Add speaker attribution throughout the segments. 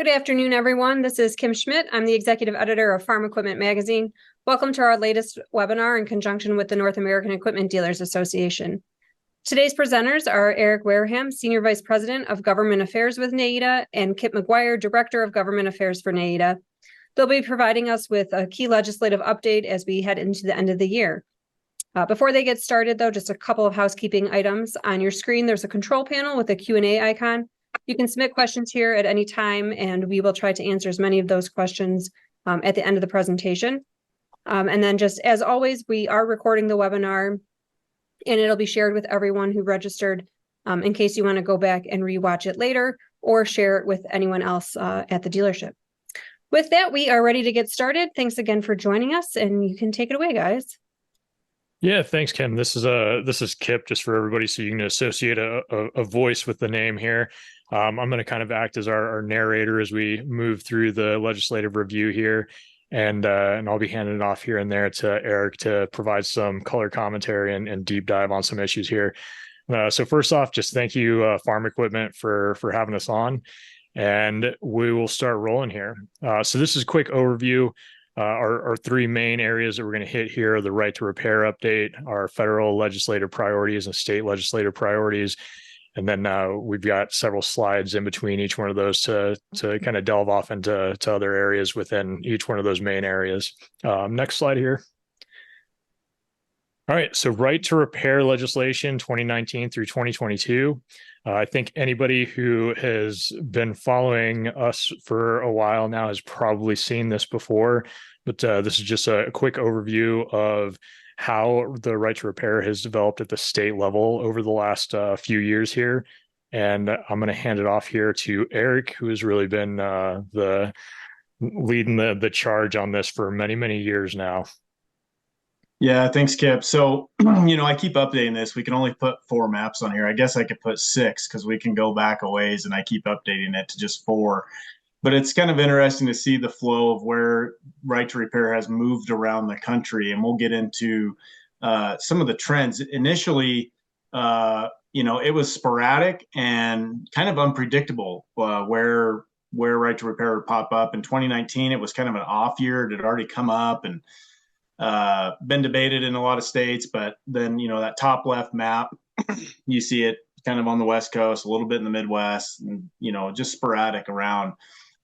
Speaker 1: Good afternoon, everyone. This is Kim Schmidt. I'm the executive editor of Farm Equipment Magazine. Welcome to our latest webinar in conjunction with the North American Equipment Dealers Association. Today's presenters are Eric Wareham, Senior Vice President of Government Affairs with NAEDA, and Kip McGuire, Director of Government Affairs for NAEDA. They'll be providing us with a key legislative update as we head into the end of the year. Before they get started, though, just a couple of housekeeping items. On your screen, there's a control panel with a Q&A icon. You can submit questions here at any time, and we will try to answer as many of those questions at the end of the presentation. And then just as always, we are recording the webinar, and it'll be shared with everyone who registered in case you want to go back and rewatch it later or share it with anyone else at the dealership. With that, we are ready to get started. Thanks again for joining us, and you can take it away, guys.
Speaker 2: Yeah, thanks, Kim. This is Kip, just for everybody, so you can associate a voice with the name here. I'm going to kind of act as our narrator as we move through the legislative review here, and I'll be handing it off here and there to Eric to provide some color commentary and deep dive on some issues here. So first off, just thank you, Farm Equipment, for having us on, and we will start rolling here. So this is a quick overview. Our three main areas that we're going to hit here are the right to repair update, our federal legislative priorities and state legislative priorities. And then we've got several slides in between each one of those to kind of delve off into other areas within each one of those main areas. Next slide here. All right, so right to repair legislation 2019 through 2022. I think anybody who has been following us for a while now has probably seen this before, but this is just a quick overview of how the right to repair has developed at the state level over the last few years here. And I'm going to hand it off here to Eric, who has really been the leading the charge on this for many, many years now.
Speaker 3: Yeah, thanks, Kip. So, I keep updating this. We can only put 4 maps on here. I guess I could put 6 because we can go back a ways, and I keep updating it to just 4. But it's kind of interesting to see the flow of where right to repair has moved around the country, and we'll get into some of the trends. Initially, it was sporadic and kind of unpredictable where right to repair would pop up. In 2019, it was kind of an off year. It had already come up and been debated in a lot of states, but then that top left map, you see it kind of on the West Coast, a little bit in the Midwest, and just sporadic around.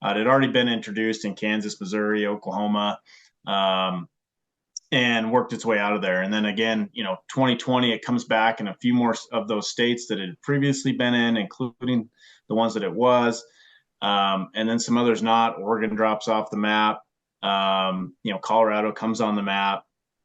Speaker 3: It had already been introduced in Kansas, Missouri, Oklahoma, and worked its way out of there. And then again, 2020, it comes back in a few more of those states that it had previously been in, including the ones that it was, and then some others not. Oregon drops off the map. Colorado comes on the map,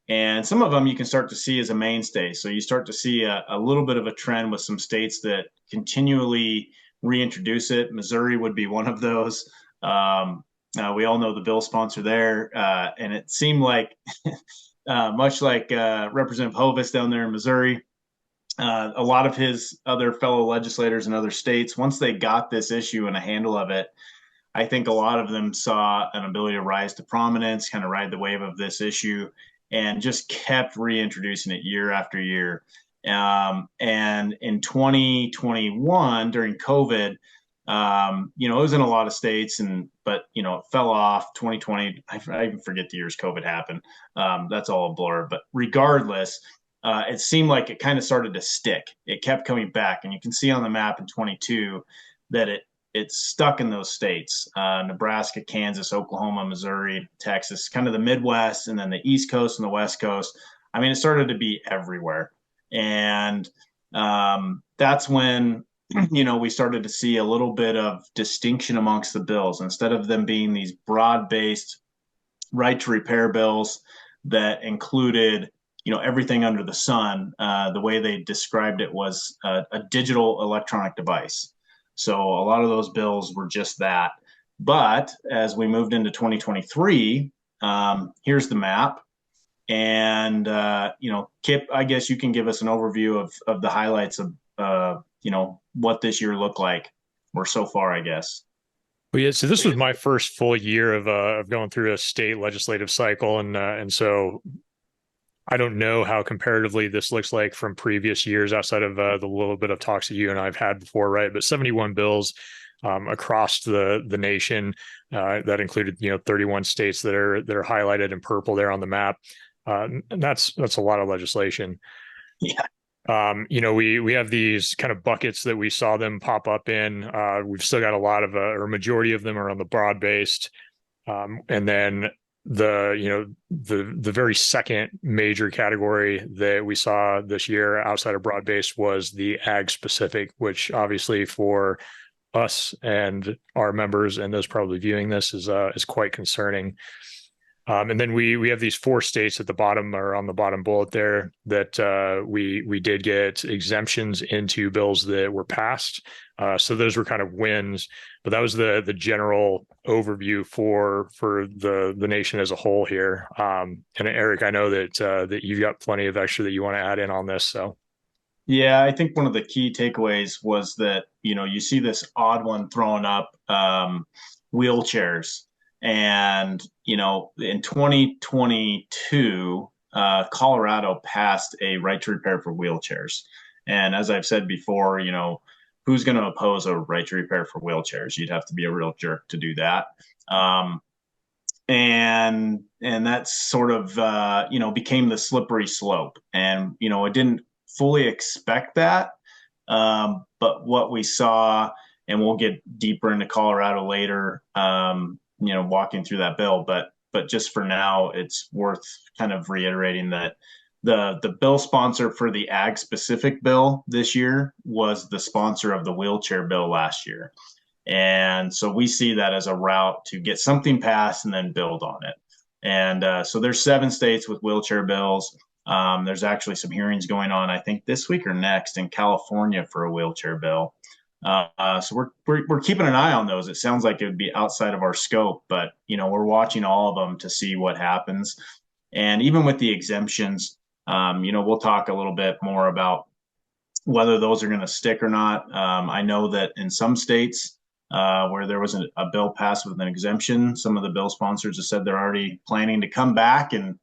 Speaker 3: and some of them you can start to see as a mainstay. So you start to see a little bit of a trend with some states that continually reintroduce it. Missouri would be one of those. We all know the bill sponsor there, and it seemed like much like Representative Hovis down there in Missouri, a lot of his other fellow legislators in other states, once they got this issue and a handle of it, I think a lot of them saw an ability to rise to prominence, kind of ride the wave of this issue, and just kept reintroducing it year after year. And in 2021, during COVID, it was in a lot of states, but it fell off. 2020, I even forget the years COVID happened. That's all a blur. But regardless, it seemed like it kind of started to stick. It kept coming back, and you can see on the map in 22 that it's stuck in those states, Nebraska, Kansas, Oklahoma, Missouri, Texas, kind of the Midwest, and then the East Coast and the West Coast. I mean, it started to be everywhere. And that's when, we started to see a little bit of distinction amongst the bills. Instead of them being these broad-based right to repair bills that included, everything under the sun, the way they described it was a digital electronic device. So a lot of those bills were just that. But as we moved into 2023, here's the map. And, Kip, I guess you can give us an overview of the highlights of, what this year looked like, or so far, I guess.
Speaker 2: Well, yeah, so this was my first full year of going through a state legislative cycle. And so I don't know how comparatively this looks like from previous years outside of the little bit of talks that you and I have had before, right? But 71 bills across the nation. That included 31 states that are highlighted in purple there on the map. And that's a lot of legislation.
Speaker 3: Yeah.
Speaker 2: We have these kind of buckets that we saw them pop up in. We've still got a lot of, or a majority of them are on the broad-based. And then the very second major category that we saw this year outside of broad-based was the ag specific, which obviously for us and our members and those probably viewing this is quite concerning. And then we have these 4 states at the bottom, or on the bottom bullet there, that we did get exemptions into bills that were passed. So those were kind of wins, but that was the general overview for the nation as a whole here. And Eric, I know that you've got plenty of extra that you want to add in on this. So.
Speaker 3: Yeah, I think one of the key takeaways was that, you see this odd one thrown up, wheelchairs. And, in 2022, Colorado passed a right to repair for wheelchairs. And as I've said before, who's going to oppose a right to repair for wheelchairs? You'd have to be a real jerk to do that. And that sort of, became the slippery slope. And, I didn't fully expect that. But what we saw, and we'll get deeper into Colorado later, walking through that bill, but just for now, it's worth kind of reiterating that the bill sponsor for the ag specific bill this year was the sponsor of the wheelchair bill last year. And so we see that as a route to get something passed and then build on it. And so there's 7 states with wheelchair bills. There's actually some hearings going on, I think this week or next, in California for a wheelchair bill. So we're keeping an eye on those. It sounds like it would be outside of our scope, but we're watching all of them to see what happens. And even with the exemptions, we'll talk a little bit more about whether those are going to stick or not. I know that in some states where there was a bill passed with an exemption, some of the bill sponsors have said they're already planning to come back and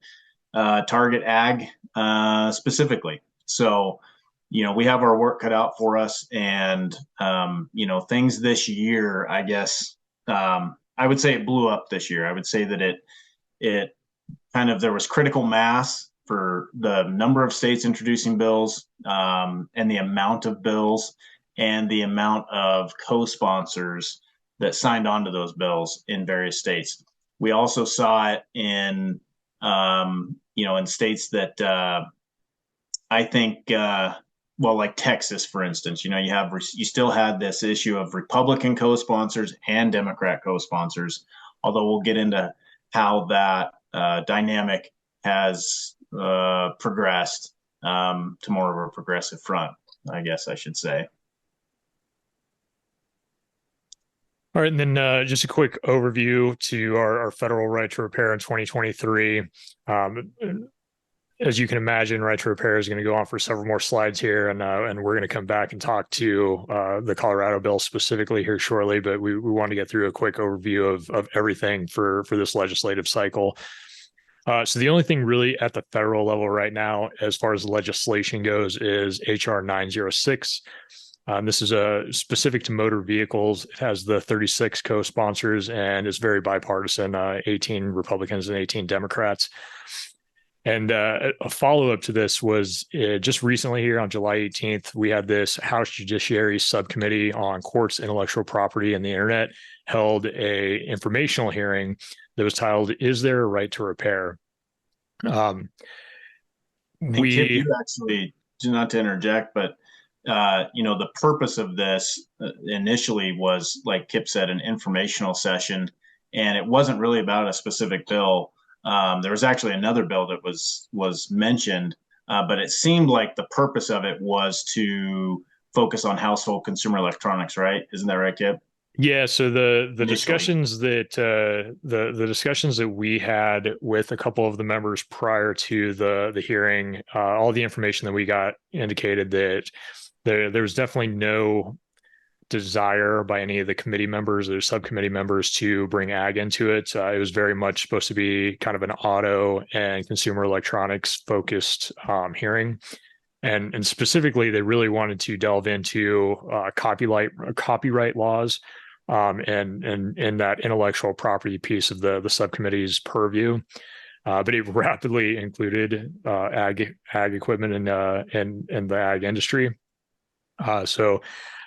Speaker 3: target ag specifically. So we have our work cut out for us, and things this year, I guess, I would say it blew up this year. I would say that it kind of, there was critical mass for the number of states introducing bills, and the amount of bills and the amount of co-sponsors that signed on to those bills in various states. We also saw it in states that I think, like Texas, for instance, you still had this issue of Republican co-sponsors and Democrat co-sponsors, although we'll get into how that dynamic has progressed to more of a progressive front, I guess I should say.
Speaker 2: All right, and then just a quick overview to our federal right to repair in 2023. As you can imagine, right to repair is going to go on for several more slides here, and we're going to come back and talk to the Colorado bill specifically here shortly. But we want to get through a quick overview of everything for this legislative cycle. So the only thing really at the federal level right now, as far as legislation goes, is HR 906. This is specific to motor vehicles. It has the 36 co-sponsors and is very bipartisan, 18 Republicans and 18 Democrats. And a follow-up to this was just recently here on July 18th, we had this House Judiciary Subcommittee on Courts, Intellectual Property, and the Internet held a informational hearing that was titled, "Is There a Right to Repair?"
Speaker 3: Kip, you actually, not to interject, but the purpose of this initially was, like Kip said, an informational session, and it wasn't really about a specific bill. There was actually another bill that was mentioned, but it seemed like the purpose of it was to focus on household consumer electronics, right? Isn't that right, Kip?
Speaker 2: Yeah. So the discussions that the discussions that we had with a couple of the members prior to the hearing, all the information that we got indicated that there was definitely no desire by any of the committee members or subcommittee members to bring ag into it. It was very much supposed to be kind of an auto and consumer electronics focused hearing. And specifically, they really wanted to delve into copyright laws and that intellectual property piece of the subcommittee's purview. But it rapidly included ag equipment and the ag industry. So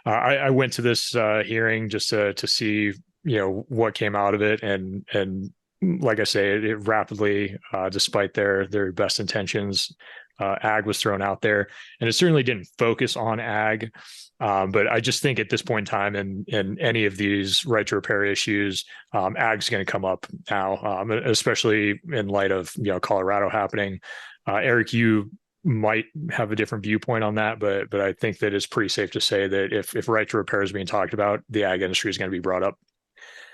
Speaker 2: I went to this hearing just to see what came out of it, and like I say, it rapidly, despite their best intentions, ag was thrown out there, and it certainly didn't focus on ag. But I just think at this point in time, in any of these right to repair issues, ag's going to come up now, especially in light of Colorado happening. Eric, you might have a different viewpoint on that, but I think that it's pretty safe to say that if right to repair is being talked about, the ag industry is going to be brought up.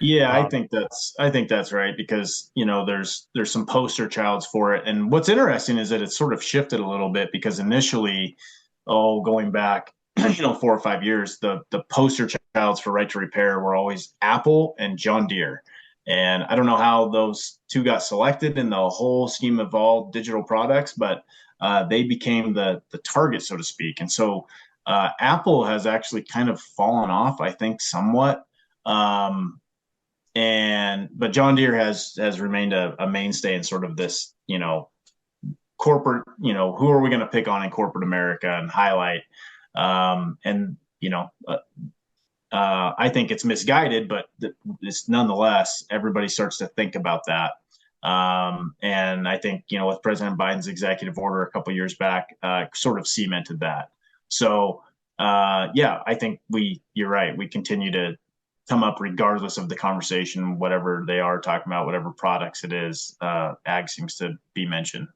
Speaker 3: Yeah, I think that's right, because there's some poster childs for it. And what's interesting is that it's sort of shifted a little bit, because initially, going back 4 or 5 years, the poster childs for right to repair were always Apple and John Deere. And I don't know how those two got selected in the whole scheme of all digital products, but they became the target, so to speak. And so Apple has actually kind of fallen off, I think, somewhat. But John Deere has remained a mainstay in sort of this, corporate, who are we going to pick on in corporate America and highlight? I think it's misguided, but it's nonetheless, everybody starts to think about that. And I think, with President Biden's executive order a couple of years back, sort of cemented that. So, I think you're right. We continue to come up regardless of the conversation, whatever they are talking about, whatever products it is, ag seems to be mentioned.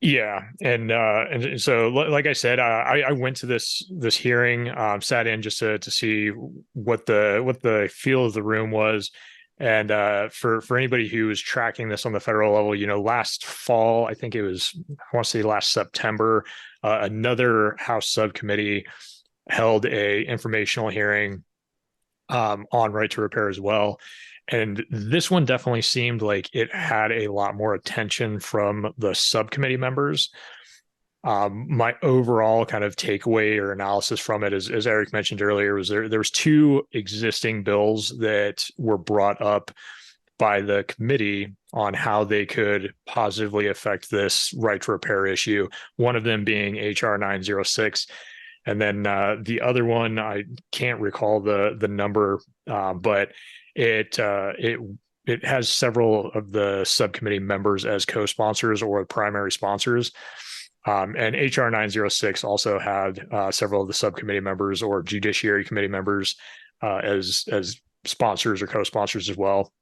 Speaker 2: Yeah, and so like I said, I went to this hearing, sat in just to see what the feel of the room was, and for anybody who was tracking this on the federal level, last fall, I think it was, I want to say last September, another House subcommittee held a informational hearing on right to repair as well. And this one definitely seemed like it had a lot more attention from the subcommittee members. My overall kind of takeaway or analysis from it, as Eric mentioned earlier, was there was two existing bills that were brought up by the committee on how they could positively affect this right to repair issue. One of them being HR 906. And then the other one, I can't recall the number, but it has several of the subcommittee members as co-sponsors or primary sponsors. And HR 906 also had several of the subcommittee members or Judiciary Committee members as sponsors or co-sponsors as well.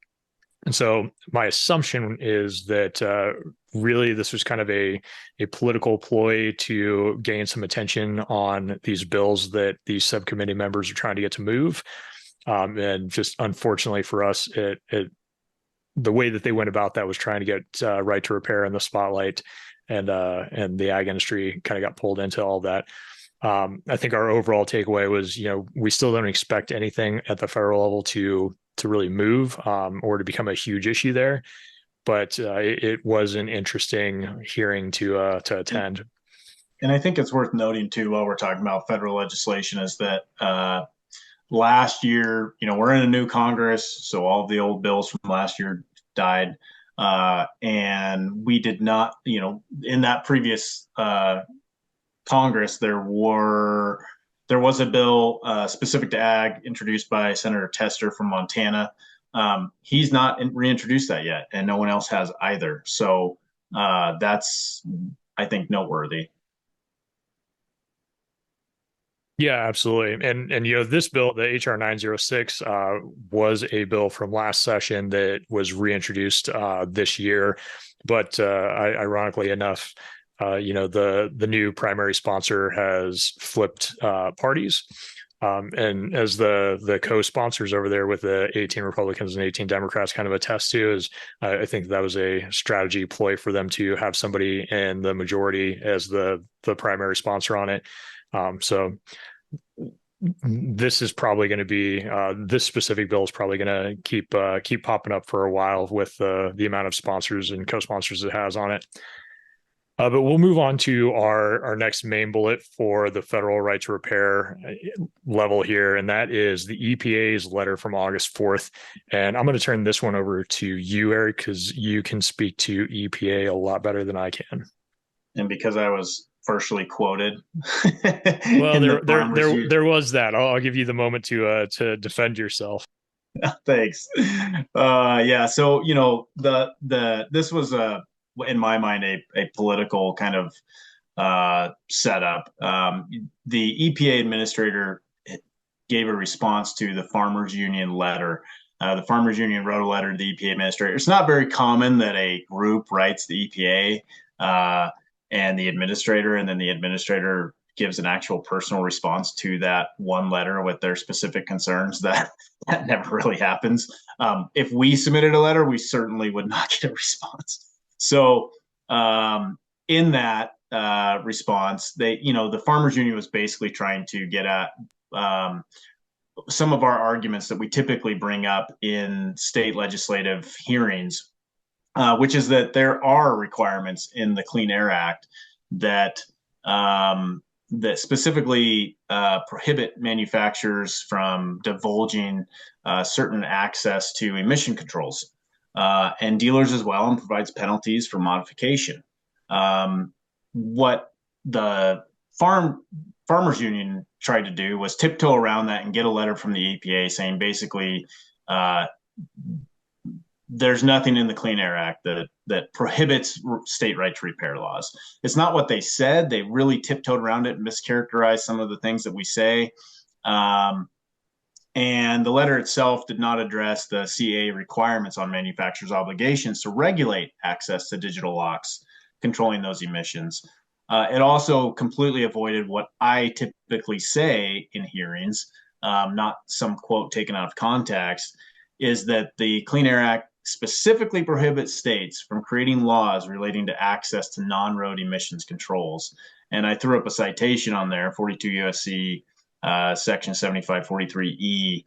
Speaker 2: And so my assumption is that really this was kind of a political ploy to gain some attention on these bills that these subcommittee members are trying to get to move. And just unfortunately for us, the way that they went about that was trying to get right to repair in the spotlight, and the ag industry kind of got pulled into all that. I think our overall takeaway was, we still don't expect anything at the federal level to really move or to become a huge issue there, but it was an interesting hearing to attend.
Speaker 3: And I think it's worth noting too, while we're talking about federal legislation, is that last year, we're in a new Congress, so all of the old bills from last year died, and we did not, in that previous Congress, there was a bill specific to ag introduced by Senator Tester from Montana. He's not reintroduced that yet, and no one else has either. So that's, I think, noteworthy.
Speaker 2: Yeah, absolutely. And this bill, the HR 906, was a bill from last session that was reintroduced this year. But ironically enough, the new primary sponsor has flipped parties. And as the co-sponsors over there with the 18 Republicans and 18 Democrats kind of attest to, is I think that was a strategy ploy for them to have somebody in the majority as the primary sponsor on it. So this is probably going to be this specific bill is probably going to keep popping up for a while with the amount of sponsors and co-sponsors it has on it. But we'll move on to our next main bullet for the federal right to repair level here, and that is the EPA's letter from August 4th. And I'm going to turn this one over to you, Eric, because you can speak to EPA a lot better than I can.
Speaker 3: And because I was partially quoted
Speaker 2: Well,
Speaker 3: in the farmers
Speaker 2: there was that. I'll give you the moment to defend yourself.
Speaker 3: Thanks. Yeah. So, this was in my mind, a political kind of setup. The EPA administrator gave a response to the Farmers Union letter. The Farmers Union wrote a letter to the EPA administrator. It's not very common that a group writes the EPA and the administrator, and then the administrator gives an actual personal response to that one letter with their specific concerns. That never really happens. If we submitted a letter, we certainly would not get a response. So in that response, the Farmers Union was basically trying to get at some of our arguments that we typically bring up in state legislative hearings, which is that there are requirements in the Clean Air Act that that specifically prohibit manufacturers from divulging certain access to emission controls, and dealers as well, and provides penalties for modification. What the Farmers Union tried to do was tiptoe around that and get a letter from the EPA saying basically there's nothing in the Clean Air Act that prohibits state right to repair laws. It's not what they said. They really tiptoed around it and mischaracterized some of the things that we say. And the letter itself did not address the CA requirements on manufacturers' obligations to regulate access to digital locks, controlling those emissions. It also completely avoided what I typically say in hearings, not some quote taken out of context, is that the Clean Air Act specifically prohibits states from creating laws relating to access to non-road emissions controls. And I threw up a citation on there, 42 USC section 7543E.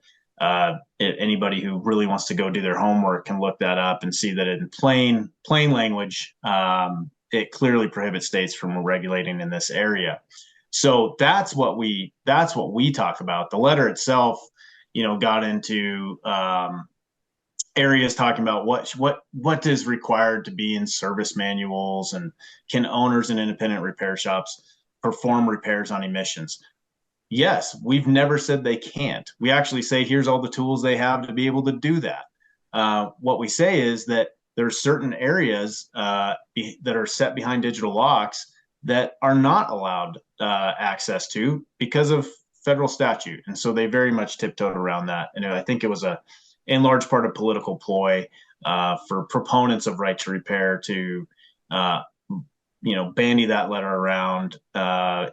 Speaker 3: Anybody who really wants to go do their homework can look that up and see that in plain language, it clearly prohibits states from regulating in this area. So that's what we talk about. The letter itself, got into areas talking about what is required to be in service manuals, and can owners and independent repair shops perform repairs on emissions. Yes, we've never said they can't. We actually say here's all the tools they have to be able to do that. What we say is that there's certain areas that are set behind digital locks that are not allowed access to because of federal statute. And so they very much tiptoed around that. And I think it was in large part a political ploy for proponents of right to repair to, bandy that letter around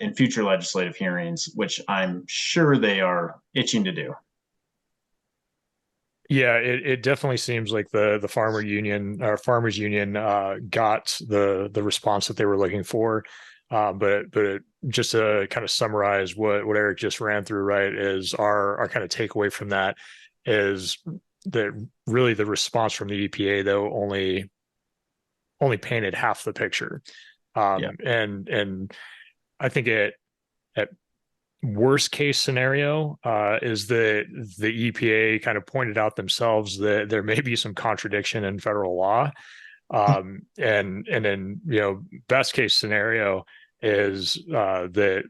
Speaker 3: in future legislative hearings, which I'm sure they are itching to do.
Speaker 2: Yeah, it definitely seems like the Farmers Union got the response that they were looking for. But just to kind of summarize what Eric just ran through, right, is our kind of takeaway from that is that really the response from the EPA though only painted half the picture. And I think at worst case scenario is that the EPA kind of pointed out themselves that there may be some contradiction in federal law. And then, best case scenario is that,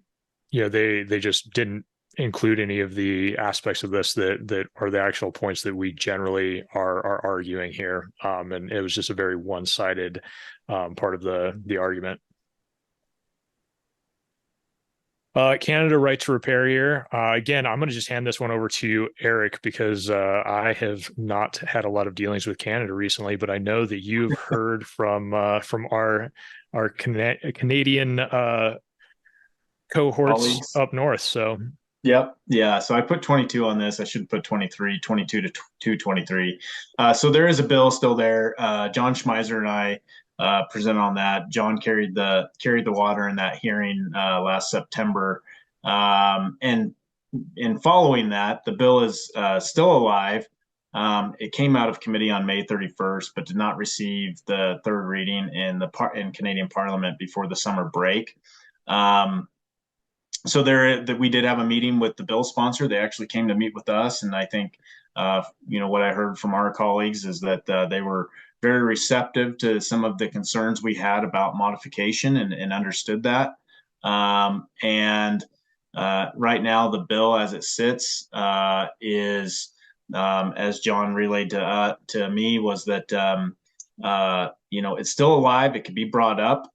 Speaker 2: they just didn't include any of the aspects of this that are the actual points that we generally are arguing here. And it was just a very one-sided part of the argument. Canada right to repair here. Again, I'm going to just hand this one over to Eric because I have not had a lot of dealings with Canada recently, but I know that you've heard from our Canadian cohorts
Speaker 3: colleagues
Speaker 2: up north. So
Speaker 3: Yep. Yeah. So I put 22 on this. I should put 23, 22 to 223. So there is a bill still there. John Schmeiser and I presented on that. John carried the water in that hearing last September. And in following that, the bill is still alive. It came out of committee on May 31st, but did not receive the third reading in Canadian Parliament before the summer break. So we did have a meeting with the bill sponsor. They actually came to meet with us, and I think what I heard from our colleagues is that they were very receptive to some of the concerns we had about modification and understood that. Right now, the bill as it sits is, as John relayed to me, was that it's still alive. It could be brought up,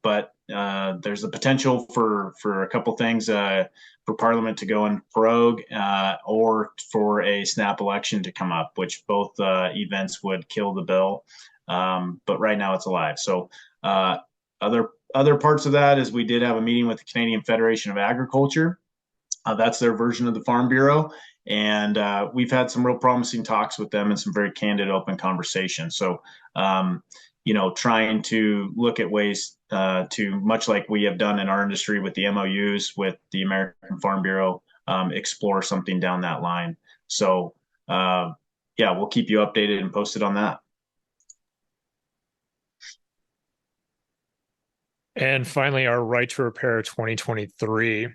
Speaker 3: but there's the potential for a couple things for Parliament to go in prorogue or for a snap election to come up, which both events would kill the bill. But right now it's alive. So other parts of that is we did have a meeting with the Canadian Federation of Agriculture. That's their version of the Farm Bureau. And we've had some real promising talks with them and some very candid, open conversations. So, trying to look at ways to, much like we have done in our industry with the MOUs with the American Farm Bureau, explore something down that line. So, we'll keep you updated and posted on that.
Speaker 2: And finally, our right to repair 2023.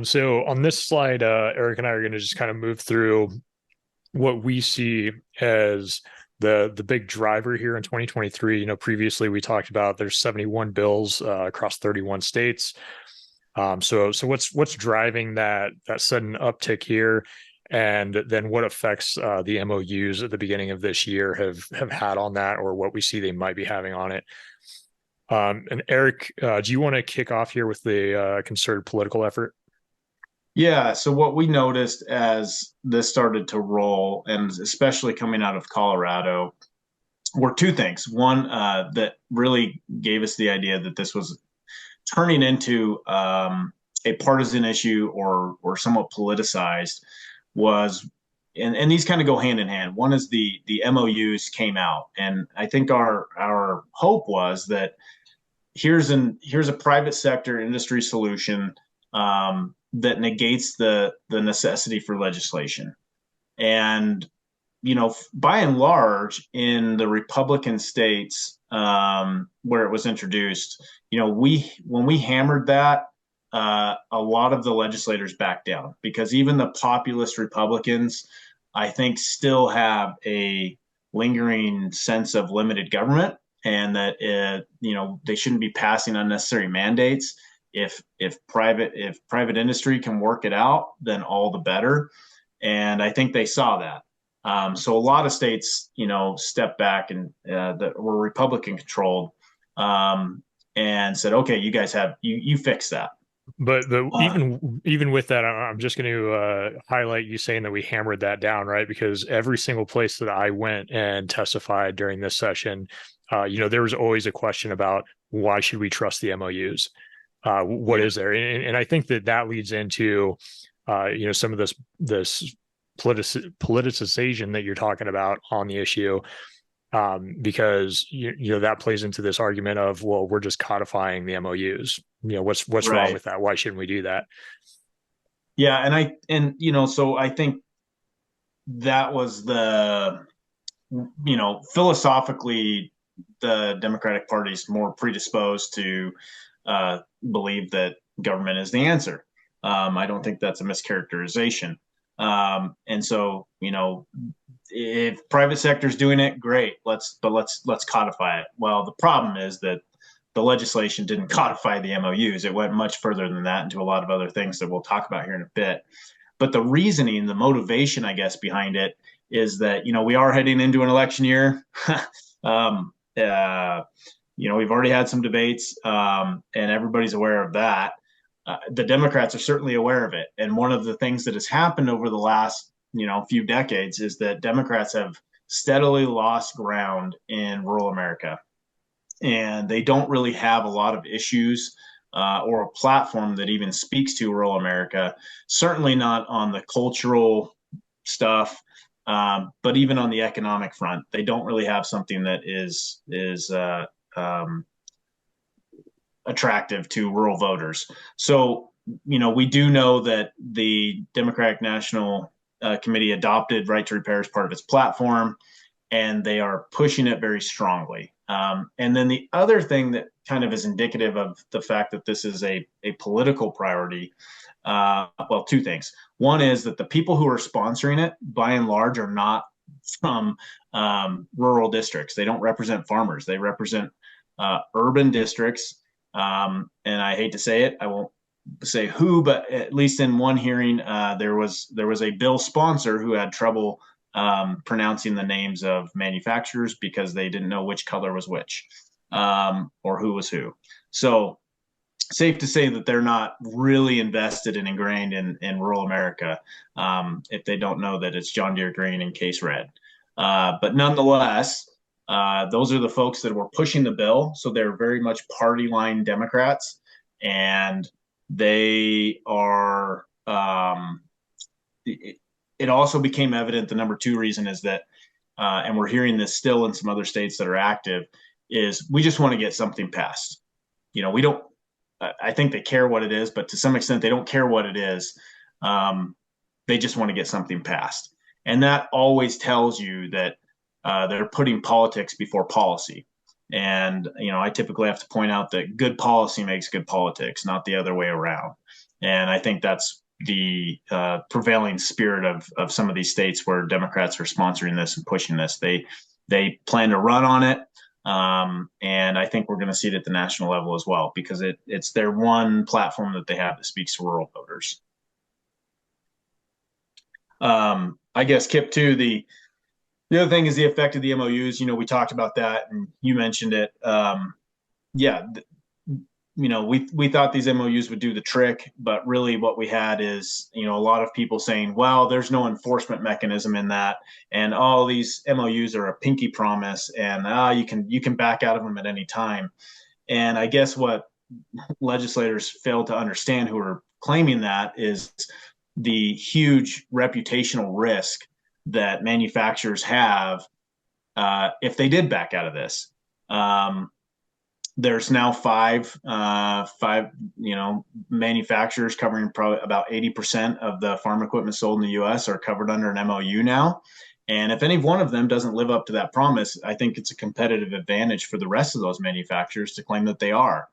Speaker 2: So on this slide, Eric and I are going to just kind of move through what we see as the big driver here in 2023. Previously we talked about there's 71 bills across 31 states. So what's driving that sudden uptick here, and then what effects the MOUs at the beginning of this year have had on that, or what we see they might be having on it. And Eric, do you want to kick off here with the concerted political effort?
Speaker 3: Yeah, so what we noticed as this started to roll, and especially coming out of Colorado, were two things. One, that really gave us the idea that this was turning into a partisan issue or somewhat politicized was, and these kind of go hand in hand. One is the MOUs came out, and I think our hope was that here's a private sector industry solution that negates the necessity for legislation. And, by and large, in the Republican states where it was introduced, when we hammered that, a lot of the legislators backed down, because even the populist Republicans, I think, still have a lingering sense of limited government, and that they shouldn't be passing unnecessary mandates. If private industry can work it out, then all the better. And I think they saw that. So a lot of states, stepped back and that were Republican controlled, and said, okay, you guys you fix that.
Speaker 2: But even with that, I'm just going to highlight you saying that we hammered that down, right? Because every single place that I went and testified during this session, there was always a question about, why should we trust the MOUs? What is there? And I think that leads into, some of this politicization that you're talking about on the issue, because that plays into this argument of, well, we're just codifying the MOUs. What's right. Wrong with that? Why shouldn't we do that?
Speaker 3: Yeah, so I think that was philosophically, the Democratic Party is more predisposed to believe that government is the answer. I don't think that's a mischaracterization. And so, if private sector is doing it, great. Let's codify it. Well, the problem is that the legislation didn't codify the MOUs. It went much further than that into a lot of other things that we'll talk about here in a bit. But the reasoning, the motivation, I guess, behind it is that, we are heading into an election year. We've already had some debates, and everybody's aware of that. The Democrats are certainly aware of it. And one of the things that has happened over the last, few decades is that Democrats have steadily lost ground in rural America. And they don't really have a lot of issues or a platform that even speaks to rural America, certainly not on the cultural stuff. But even on the economic front, they don't really have something that is attractive to rural voters. So, we do know that the Democratic National committee adopted right to repair as part of its platform, and they are pushing it very strongly. And then the other thing that kind of is indicative of the fact that this is a political priority, well, two things. One is that the people who are sponsoring it, by and large, are not from rural districts. They don't represent farmers. They represent urban districts. And I hate to say it, I won't say who, but at least in one hearing, there was a bill sponsor who had trouble pronouncing the names of manufacturers because they didn't know which color was which, or who was who. So safe to say that they're not really invested and ingrained in rural America, if they don't know that it's John Deere green and case red. But nonetheless, those are the folks that were pushing the bill. So they're very much party line Democrats, and they are, it also became evident, the number two reason is that, and we're hearing this still in some other states that are active, is we just want to get something passed. We don't, I think they care what it is, but to some extent they don't care what it is. They just want to get something passed. And that always tells you that they're putting politics before policy. And, I typically have to point out that good policy makes good politics, not the other way around. And I think that's the prevailing spirit of some of these states where Democrats are sponsoring this and pushing this. They plan to run on it. And I think we're going to see it at the national level as well, because it's their one platform that they have that speaks to rural voters. I guess, Kip, too, the other thing is the effect of the MOUs. We talked about that and you mentioned it. We thought these MOUs would do the trick, but really what we had is, a lot of people saying, well, there's no enforcement mechanism in that. And all these MOUs are a pinky promise, and you can back out of them at any time. And I guess what legislators failed to understand who are claiming that is the huge reputational risk that manufacturers have if they did back out of this. There's now five manufacturers covering probably about 80% of the farm equipment sold in the U.S. are covered under an MOU now. And if any one of them doesn't live up to that promise, I think it's a competitive advantage for the rest of those manufacturers to claim that they are.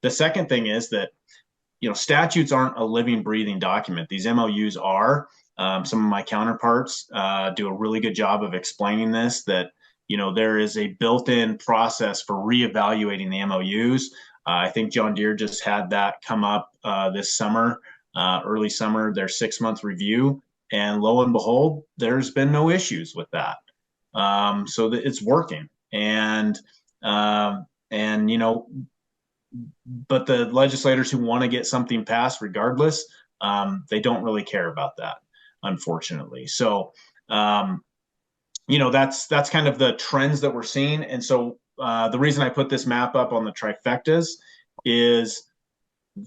Speaker 3: The second thing is that, statutes aren't a living, breathing document. These MOUs are. Some of my counterparts do a really good job of explaining this, that there is a built-in process for reevaluating the MOUs. I think John Deere just had that come up this summer, early summer, their 6-month review. And lo and behold, there's been no issues with that. So that it's working. And but the legislators who want to get something passed regardless, they don't really care about that, unfortunately. So, that's kind of the trends that we're seeing. And so the reason I put this map up on the trifectas is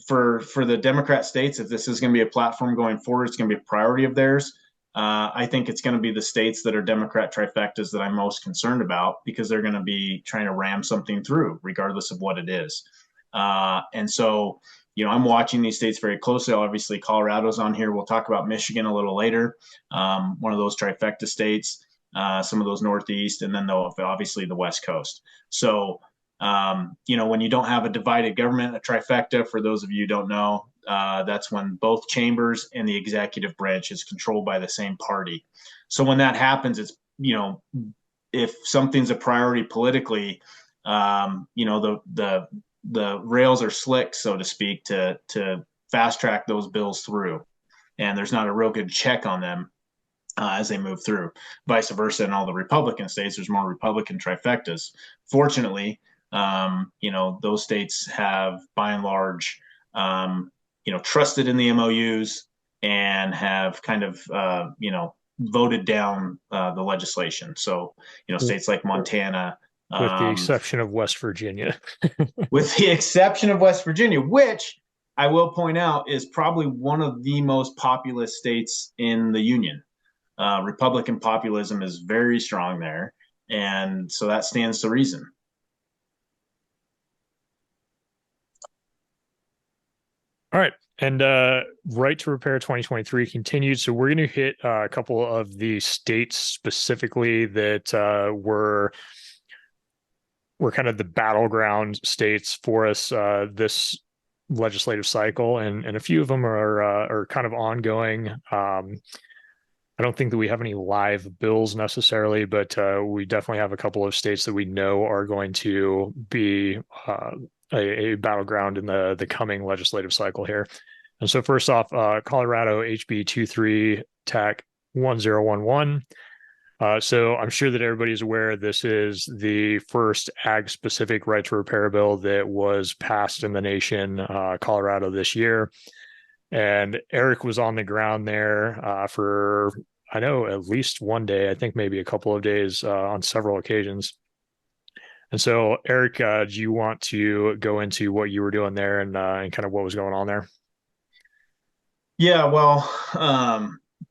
Speaker 3: for the Democrat states, if this is going to be a platform going forward, it's going to be a priority of theirs. I think it's going to be the states that are Democrat trifectas that I'm most concerned about, because they're going to be trying to ram something through regardless of what it is. And so, I'm watching these states very closely. Obviously, Colorado's on here. We'll talk about Michigan a little later, one of those trifecta states, some of those Northeast, and then obviously the West Coast. So, when you don't have a divided government, a trifecta, for those of you who don't know, that's when both chambers and the executive branch is controlled by the same party. So when that happens, it's, if something's a priority politically, the rails are slick, so to speak, to fast track those bills through. And there's not a real good check on them as they move through. Vice versa, in all the Republican states, there's more Republican trifectas. Fortunately, those states have, by and large, trusted in the MOUs and have kind of, voted down the legislation. So, states like Montana,
Speaker 2: with the exception of West Virginia.
Speaker 3: With the exception of West Virginia, which I will point out is probably one of the most populous states in the union. Republican populism is very strong there. And so that stands to reason.
Speaker 2: All right. And Right to Repair 2023 continued. So we're going to hit a couple of the states specifically that were kind of the battleground states for us this legislative cycle, and a few of them are kind of ongoing. I don't think that we have any live bills necessarily, but we definitely have a couple of states that we know are going to be a battleground in the coming legislative cycle here. And so first off, Colorado HB 23 TAC 1011. So I'm sure that everybody's aware this is the first ag-specific right to repair bill that was passed in the nation, Colorado, this year. And Eric was on the ground there for, I know, at least one day, I think maybe a couple of days on several occasions. And so, Eric, do you want to go into what you were doing there and kind of what was going on there?
Speaker 3: Yeah, well,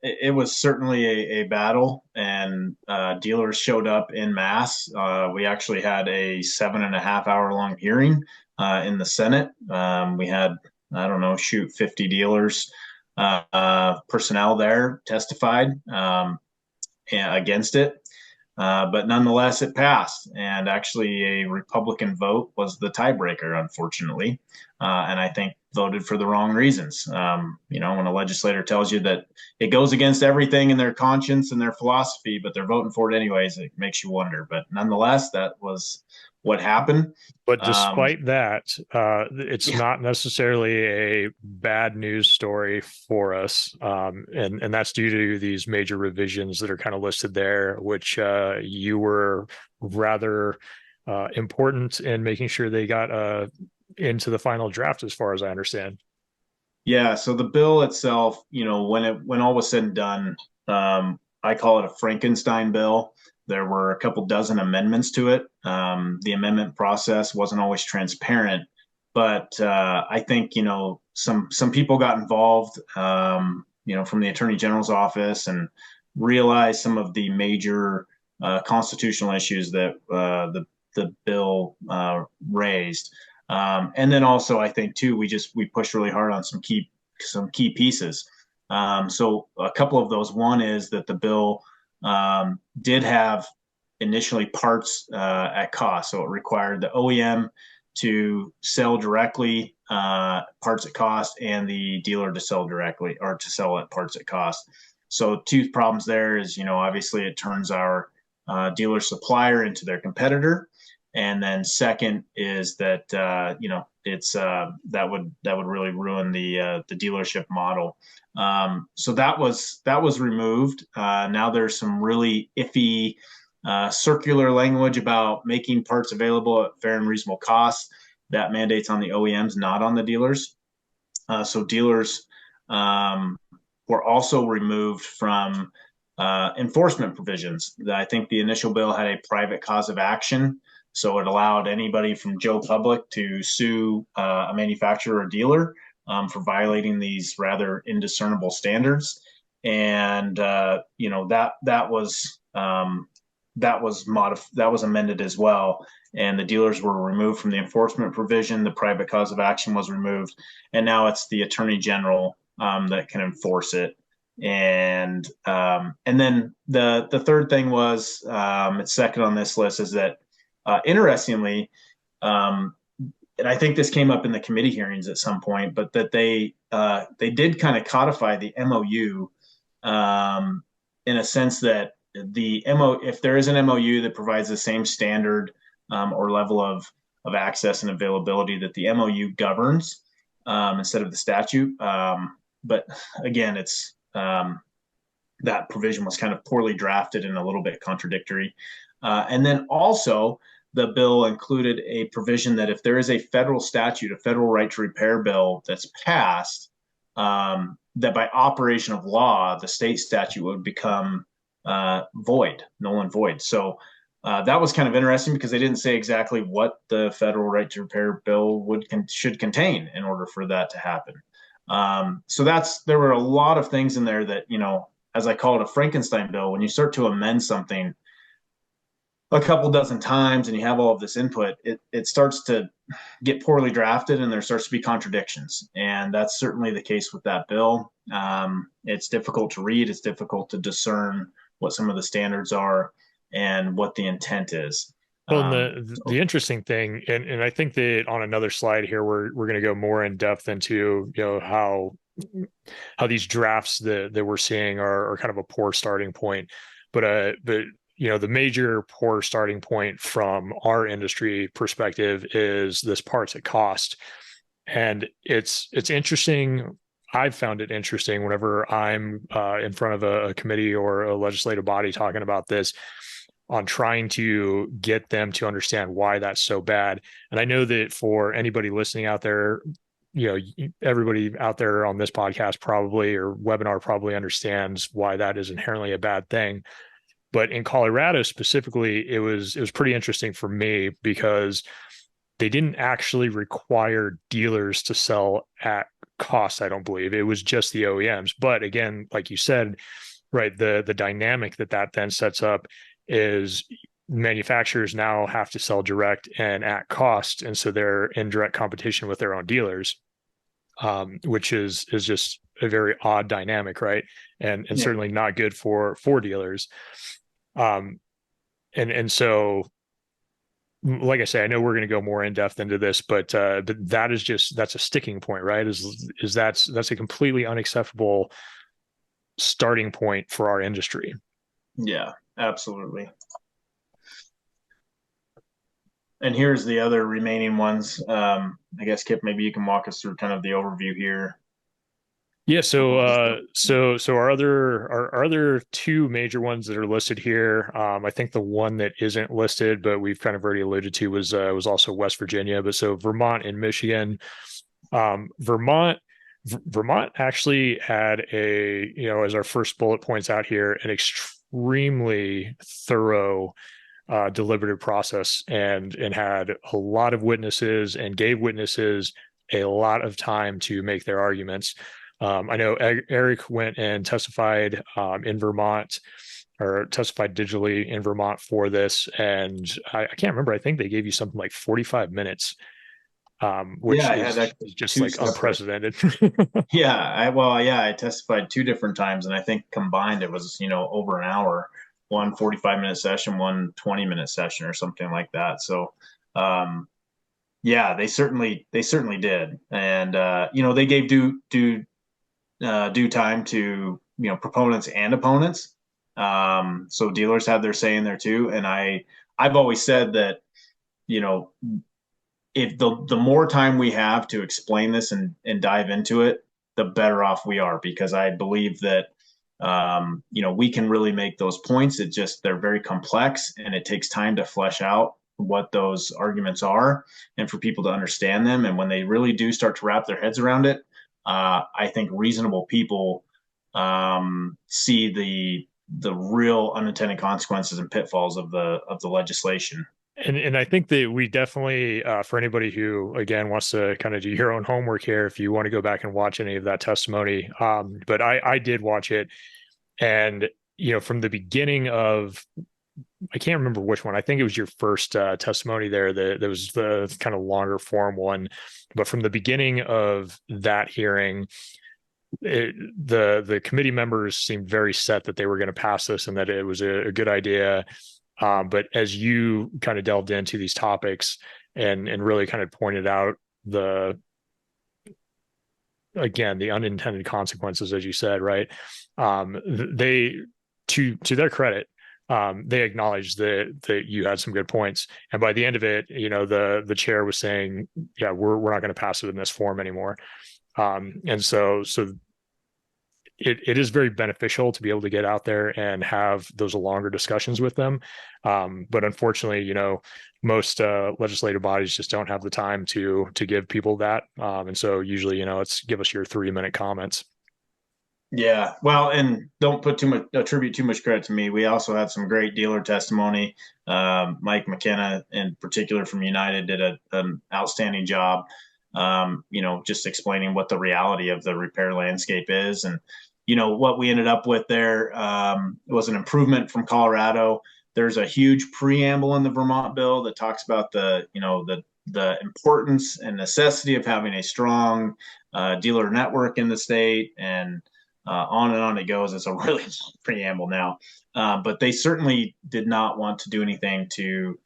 Speaker 3: it was certainly a battle, and dealers showed up in mass. We actually had a 7.5 hour long hearing in the Senate. We had, I don't know, 50 dealers, personnel there testified against it. But nonetheless, it passed. And actually, a Republican vote was the tiebreaker, unfortunately. And I think voted for the wrong reasons. When a legislator tells you that it goes against everything in their conscience and their philosophy, but they're voting for it anyways, it makes you wonder. But nonetheless, that was what happened.
Speaker 2: But despite that, it's not necessarily a bad news story for us. And that's due to these major revisions that are kind of listed there, which you were rather important in making sure they got into the final draft, as far as I understand.
Speaker 3: Yeah, so the bill itself, when all was said and done, I call it a Frankenstein bill. There were a couple dozen amendments to it. The amendment process wasn't always transparent, but I think some people got involved, from the Attorney General's office, and realized some of the major constitutional issues that the bill raised. And then also, I think too, we pushed really hard on some key pieces. So a couple of those. One is that the bill did have initially parts at cost, so it required the OEM to sell directly parts at cost, and the dealer to sell directly, or to sell at parts at cost. So two problems there is, obviously it turns our dealer supplier into their competitor. And then second is that it's that would really ruin the dealership model. So that was removed. Now there's some really iffy circular language about making parts available at fair and reasonable costs. That mandates on the OEMs, not on the dealers. So dealers were also removed from enforcement provisions. I think the initial bill had a private cause of action. So it allowed anybody from Joe Public to sue a manufacturer or dealer for violating these rather indiscernible standards. And that was amended as well. And the dealers were removed from the enforcement provision. The private cause of action was removed, and now it's the Attorney General that can enforce it. And then the third thing was, it's second on this list, is that interestingly, and I think this came up in the committee hearings at some point, but that they did kind of codify the MOU in a sense that if there is an MOU that provides the same standard or level of access and availability, that the MOU governs instead of the statute. But again, it's that provision was kind of poorly drafted and a little bit contradictory. And then also, the bill included a provision that if there is a federal statute, a federal right to repair bill that's passed, that by operation of law, the state statute would become void, null and void. So that was kind of interesting, because they didn't say exactly what the federal right to repair bill should contain in order for that to happen. So there were a lot of things in there that, as I call it, a Frankenstein bill. When you start to amend something, a couple dozen times and you have all of this input, it starts to get poorly drafted and there starts to be contradictions. And that's certainly the case with that bill. It's difficult to read. It's difficult to discern what some of the standards are and what the intent is.
Speaker 2: Well, and the interesting thing, and I think that on another slide here, we're going to go more in depth into, you know, how these drafts that we're seeing are kind of a poor starting point. But you know, the major poor starting point from our industry perspective is this parts at cost. And it's interesting. I've found it interesting whenever I'm in front of a committee or a legislative body talking about this, on trying to get them to understand why that's so bad. And I know that for anybody listening out there, you know, everybody out there on this podcast probably or webinar probably understands why that is inherently a bad thing. But in Colorado specifically, it was pretty interesting for me because they didn't actually require dealers to sell at cost. I don't believe it was just the OEMs. But again, like you said, right, the dynamic that then sets up is manufacturers now have to sell direct and at cost, and so they're in direct competition with their own dealers, which is just a very odd dynamic, right? And certainly not good for dealers. And so, like I say, I know we're going to go more in depth into this, but that is that's a sticking point, right? Is that's a completely unacceptable starting point for our industry.
Speaker 3: Yeah, absolutely. And here's the other remaining ones. I guess, Kip, maybe you can walk us through kind of the overview here.
Speaker 2: Yeah, so our other two major ones that are listed here, I think the one that isn't listed, but we've kind of already alluded to, was also West Virginia. But so Vermont and Michigan, Vermont actually had a, you know, as our first bullet points out here, an extremely thorough deliberative process and had a lot of witnesses and gave witnesses a lot of time to make their arguments. I know Eric went and testified in Vermont, or testified digitally in Vermont for this, and I can't remember. I think they gave you something like 45 minutes, which is just like unprecedented.
Speaker 3: I testified two different times, and I think combined it was, you know, over an hour. One 45-minute session, one 20-minute session, or something like that. So, yeah, they certainly did, and you know, they gave due time to, you know, proponents and opponents. So dealers have their say in there too. And I've always said that, you know, if the more time we have to explain this and dive into it, the better off we are, because I believe that, you know, we can really make those points. They're very complex, and it takes time to flesh out what those arguments are and for people to understand them. And when they really do start to wrap their heads around it, I think reasonable people see the real unintended consequences and pitfalls of the legislation.
Speaker 2: And I think that we definitely, for anybody who, again, wants to kind of do your own homework here, if you want to go back and watch any of that testimony, but I did watch it, and, you know, from the beginning of, I can't remember which one. I think it was your first testimony there. There was the kind of longer form one, but from the beginning of that hearing, the committee members seemed very set that they were going to pass this and that it was a good idea. But as you kind of delved into these topics and really kind of pointed out the unintended consequences, as you said, right? They, to their credit, they acknowledged that you had some good points. And by the end of it, you know, the chair was saying, yeah, we're not going to pass it in this form anymore. And so it is very beneficial to be able to get out there and have those longer discussions with them. But unfortunately, you know, most legislative bodies just don't have the time to give people that. And so usually, you know, it's give us your 3-minute comments.
Speaker 3: Yeah, well, and don't attribute too much credit to me. We also had some great dealer testimony. Mike McKenna, in particular from United, did an outstanding job. You know, just explaining what the reality of the repair landscape is, and, you know, what we ended up with there was an improvement from Colorado. There's a huge preamble in the Vermont bill that talks about the importance and necessity of having a strong dealer network in the state, and on it goes. It's a really long preamble now, but they certainly did not want to do anything to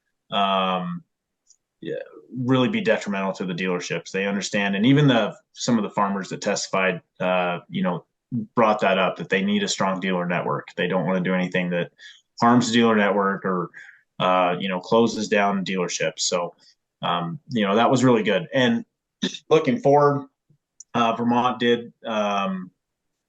Speaker 3: really be detrimental to the dealerships. They understand, and even some of the farmers that testified, brought that up, that they need a strong dealer network. They don't want to do anything that harms the dealer network or closes down dealerships. So that was really good. And looking forward, Vermont did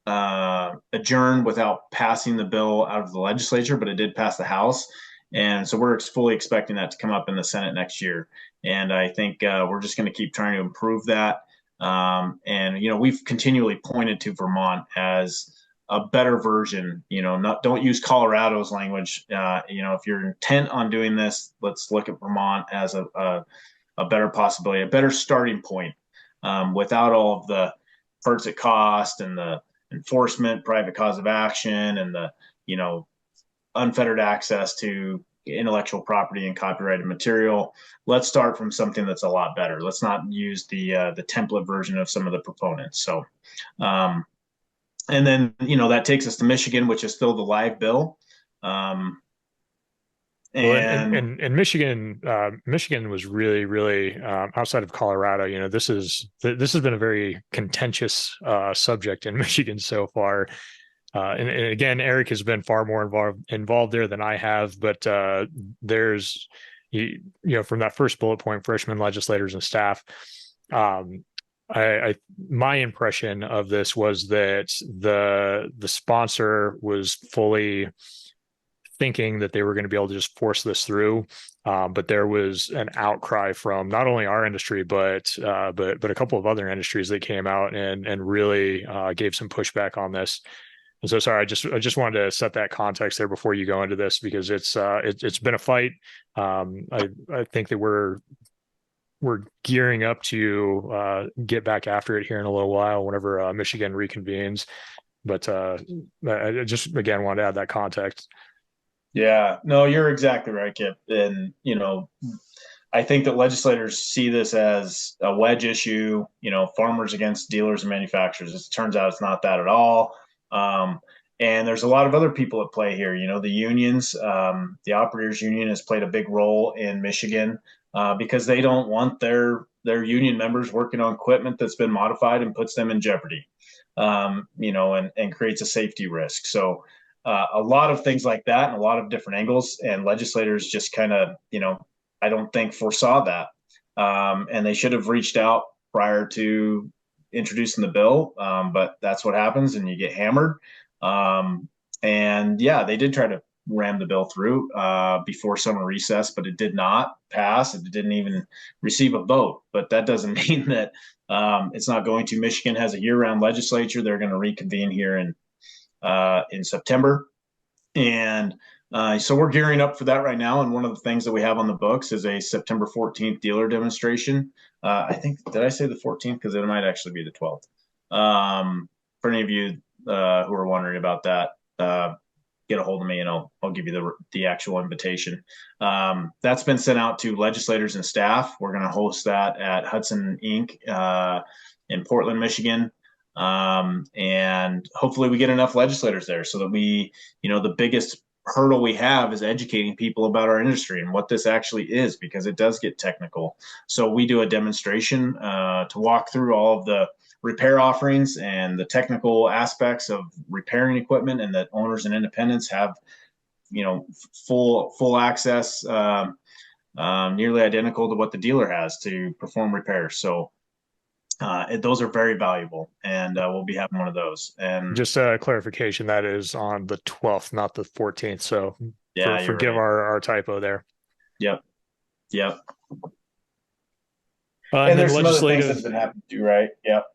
Speaker 3: adjourn without passing the bill out of the legislature, but it did pass the House. And so we're fully expecting that to come up in the Senate next year. And I think we're just going to keep trying to improve that. We've continually pointed to Vermont as a better version. Don't use Colorado's language. If you're intent on doing this, let's look at Vermont as a better possibility, a better starting point, without all of the parts it cost and the enforcement, private cause of action, and the unfettered access to intellectual property and copyrighted material. Let's start from something that's a lot better. Let's not use the template version of some of the proponents. So, and then that takes us to Michigan, which is still the live bill.
Speaker 2: And Michigan was really, really outside of Colorado. This has been a very contentious subject in Michigan so far. And again, Eric has been far more involved there than I have, but there's, from that first bullet point, freshmen legislators and staff, my impression of this was that the sponsor was fully thinking that they were going to be able to just force this through, but there was an outcry from not only our industry but a couple of other industries that came out and really gave some pushback on this. And so, sorry, I just wanted to set that context there before you go into this, because it's been a fight. I think that we're gearing up to get back after it here in a little while whenever Michigan reconvenes. But I just again wanted to add that context.
Speaker 3: Yeah, no, you're exactly right, Kip. And I think that legislators see this as a wedge issue. Farmers against dealers and manufacturers. It turns out it's not that at all. And there's a lot of other people at play here. The unions, the operators union has played a big role in Michigan because they don't want their union members working on equipment that's been modified and puts them in jeopardy, and creates a safety risk. So a lot of things like that and a lot of different angles, and legislators just kind of, I don't think foresaw that. And they should have reached out prior to introducing the bill, but that's what happens, and you get hammered. And yeah, they did try to ram the bill through before summer recess, but it did not pass. It didn't even receive a vote. But that doesn't mean that it's not going to. Michigan has a year-round legislature. They're going to reconvene here in September, and so we're gearing up for that right now. And one of the things that we have on the books is a September 14th dealer demonstration. I think, did I say the 14th? Because it might actually be the 12th. For any of you who are wondering about that, get a hold of me and I'll give you the actual invitation. That's been sent out to legislators and staff. We're going to host that at Hudson Inc. In Portland, Michigan. And hopefully we get enough legislators there so that the biggest hurdle we have is educating people about our industry and what this actually is, because it does get technical. So we do a demonstration to walk through all of the repair offerings and the technical aspects of repairing equipment, and that owners and independents have, full access, nearly identical to what the dealer has to perform repairs. So those are very valuable, and we'll be having one of those. And
Speaker 2: just a clarification, that is on the 12th, not the 14th. So
Speaker 3: yeah,
Speaker 2: forgive
Speaker 3: right.
Speaker 2: our typo there.
Speaker 3: Yep.
Speaker 2: And
Speaker 3: there's
Speaker 2: then
Speaker 3: some other things that's been happening too, right? Yep.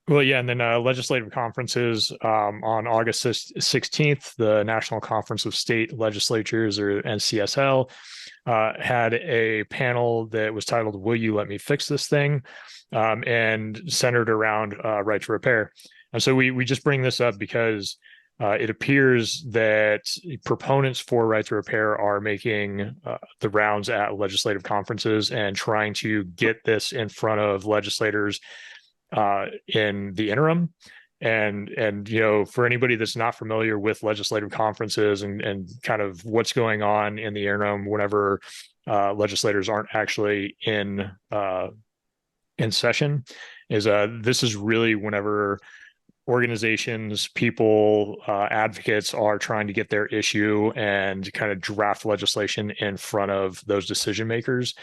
Speaker 2: Well, yeah, and then legislative conferences on August 16th, the National Conference of State Legislatures, or NCSL, had a panel that was titled "Will You Let Me Fix This Thing?" And centered around right to repair. And so we just bring this up because it appears that proponents for right to repair are making the rounds at legislative conferences and trying to get this in front of legislators in the interim. And for anybody that's not familiar with legislative conferences and kind of what's going on in the interim whenever legislators aren't actually in session, is this is really whenever organizations, people, advocates are trying to get their issue and kind of draft legislation in front of those decision makers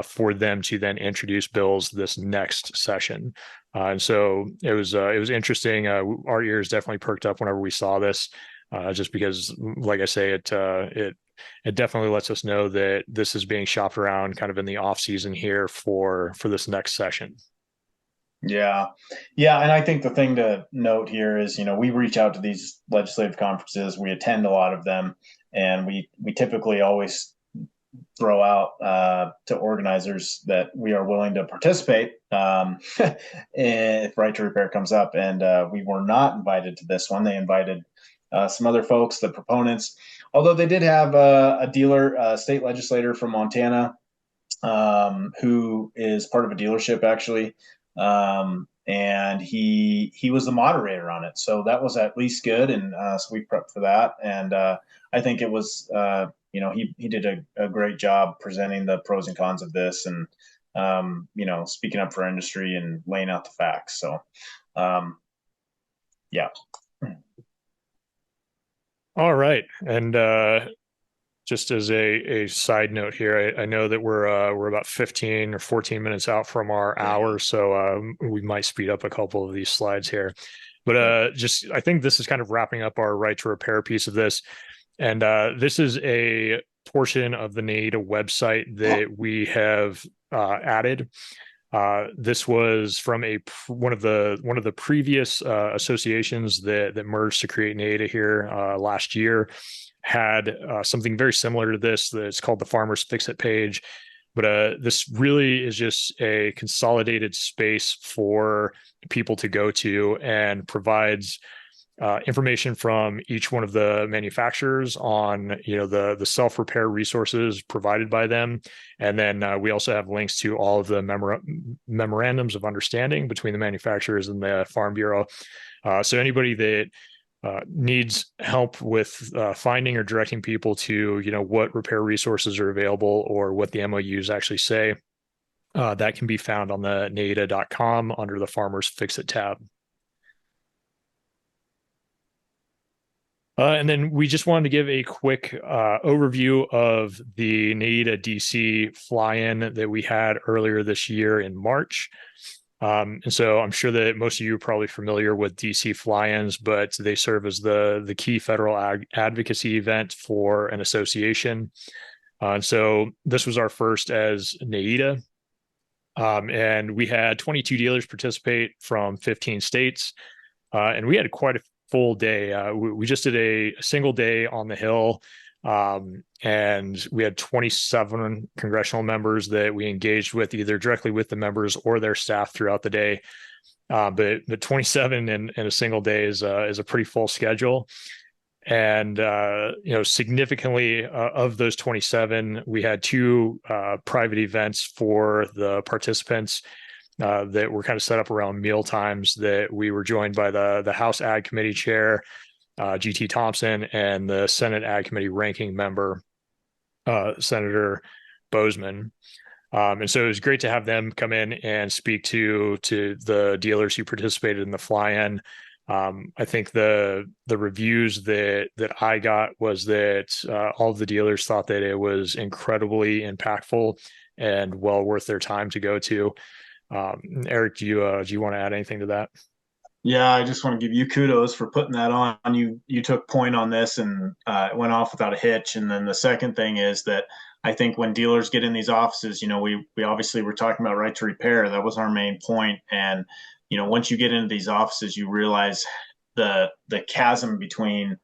Speaker 2: for them to then introduce bills this next session. And so it was interesting. Our ears definitely perked up whenever we saw this, just because, like I say, it definitely lets us know that this is being shopped around kind of in the off season here for this next session.
Speaker 3: Yeah. Yeah. And I think the thing to note here is, we reach out to these legislative conferences, we attend a lot of them, and we typically always throw out to organizers that we are willing to participate if right to repair comes up. And we were not invited to this one. They invited some other folks, the proponents, although they did have a dealer, state legislator from Montana, who is part of a dealership actually. And he was the moderator on it. So that was at least good. And so we prepped for that. And I think it was, he did a great job presenting the pros and cons of this and, speaking up for industry and laying out the facts. So, yeah.
Speaker 2: All right. And just as a side note here, I know that we're about 15 or 14 minutes out from our hour, so we might speed up a couple of these slides here. But I think this is kind of wrapping up our right to repair piece of this. And this is a portion of the NAEDA website that we have added. This was from one of the previous associations that merged to create NAEDA here last year. Had something very similar to this that's called the Farmers Fix It page. But this really is just a consolidated space for people to go to and provides information from each one of the manufacturers on the self-repair resources provided by them. And then we also have links to all of the memorandums of understanding between the manufacturers and the Farm Bureau. So anybody that needs help with finding or directing people to what repair resources are available or what the MOUs actually say, that can be found on the NAEDA.com under the Farmers Fix It tab. And then we just wanted to give a quick overview of the NAEDA DC fly-in that we had earlier this year in March. And so I'm sure that most of you are probably familiar with DC fly-ins, but they serve as the key federal advocacy event for an association. And so this was our first as NAEDA. And we had 22 dealers participate from 15 states. And we had quite a full day. We just did a single day on the Hill. And we had 27 congressional members that we engaged with either directly with the members or their staff throughout the day. But 27 in a single day is a pretty full schedule. And, significantly of those 27, we had two private events for the participants that were kind of set up around meal times that we were joined by the House Ag Committee Chair, G.T. Thompson, and the Senate Ag Committee ranking member, Senator Bozeman. And so it was great to have them come in and speak to the dealers who participated in the fly-in. I think the reviews that I got was that all of the dealers thought that it was incredibly impactful and well worth their time to go to. Eric, do you want to add anything to that?
Speaker 3: Yeah, I just want to give you kudos for putting that on. You took point on this and it went off without a hitch. And then the second thing is that I think when dealers get in these offices, we obviously were talking about right to repair. That was our main point. And once you get into these offices, you realize the chasm between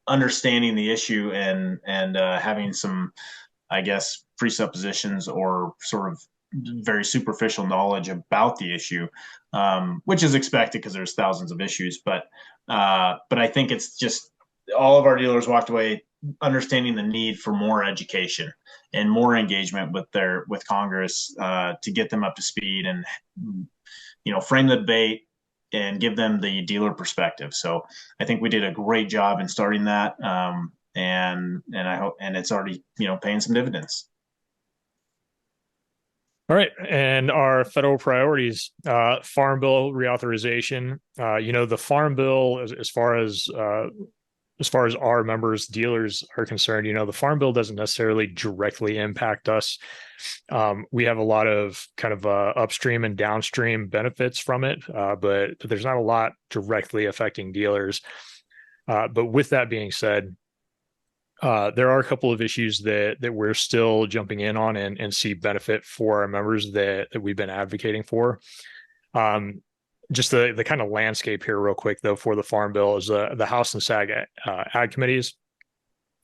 Speaker 3: understanding the issue and having some, I guess, presuppositions or sort of very superficial knowledge about the issue, which is expected because there's thousands of issues. But I think it's just all of our dealers walked away understanding the need for more education and more engagement with Congress to get them up to speed and frame the debate and give them the dealer perspective. So I think we did a great job in starting that, and I hope it's already paying some dividends.
Speaker 2: All right, and our federal priorities: Farm Bill reauthorization. The Farm Bill, as far as our members, dealers are concerned, the Farm Bill doesn't necessarily directly impact us. We have a lot of kind of upstream and downstream benefits from it, but there's not a lot directly affecting dealers. But with that being said, there are a couple of issues that we're still jumping in on and see benefit for our members that we've been advocating for. Just the kind of landscape here real quick, though, for the Farm Bill is the House and SAG ag committees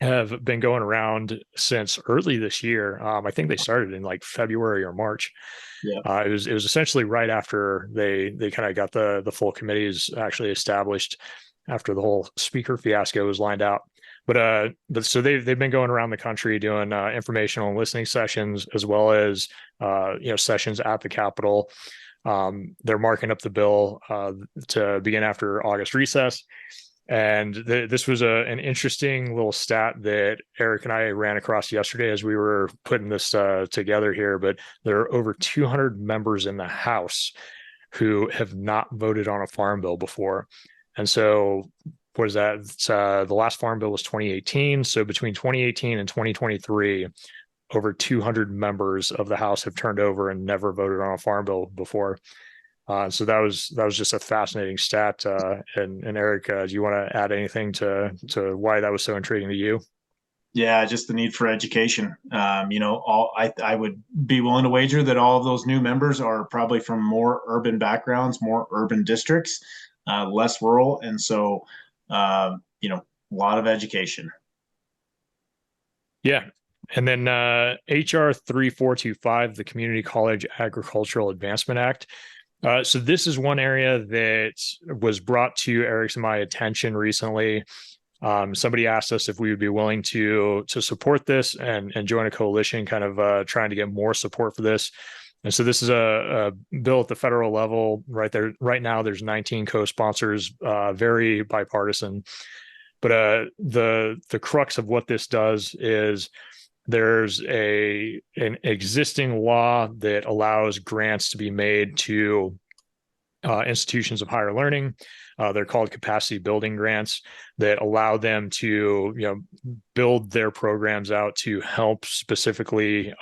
Speaker 2: have been going around since early this year. I think they started in like February or March.
Speaker 3: Yeah.
Speaker 2: It was essentially right after they kind of got the full committees actually established after the whole speaker fiasco was lined out. But so they've been going around the country doing informational and listening sessions, as well as sessions at the Capitol. They're marking up the bill to begin after August recess. And this was an interesting little stat that Eric and I ran across yesterday as we were putting this together here. But there are over 200 members in the House who have not voted on a farm bill before. And so what is that? The last farm bill was 2018. So between 2018 and 2023, over 200 members of the House have turned over and never voted on a farm bill before. So that was just a fascinating stat. And Eric, do you want to add anything to why that was so intriguing to you?
Speaker 3: Yeah, just the need for education. I would be willing to wager that all of those new members are probably from more urban backgrounds, more urban districts, less rural, and so a lot of education.
Speaker 2: Yeah. And then HR 3425, the Community College Agricultural Advancement Act. So this is one area that was brought to Eric's and my attention recently. Somebody asked us if we would be willing to support this and join a coalition, kind of trying to get more support for this. And so this is a bill at the federal level right there. Right now, there's 19 co-sponsors, very bipartisan. But the crux of what this does is there's an existing law that allows grants to be made to institutions of higher learning. They're called capacity building grants that allow them to build their programs out to help specifically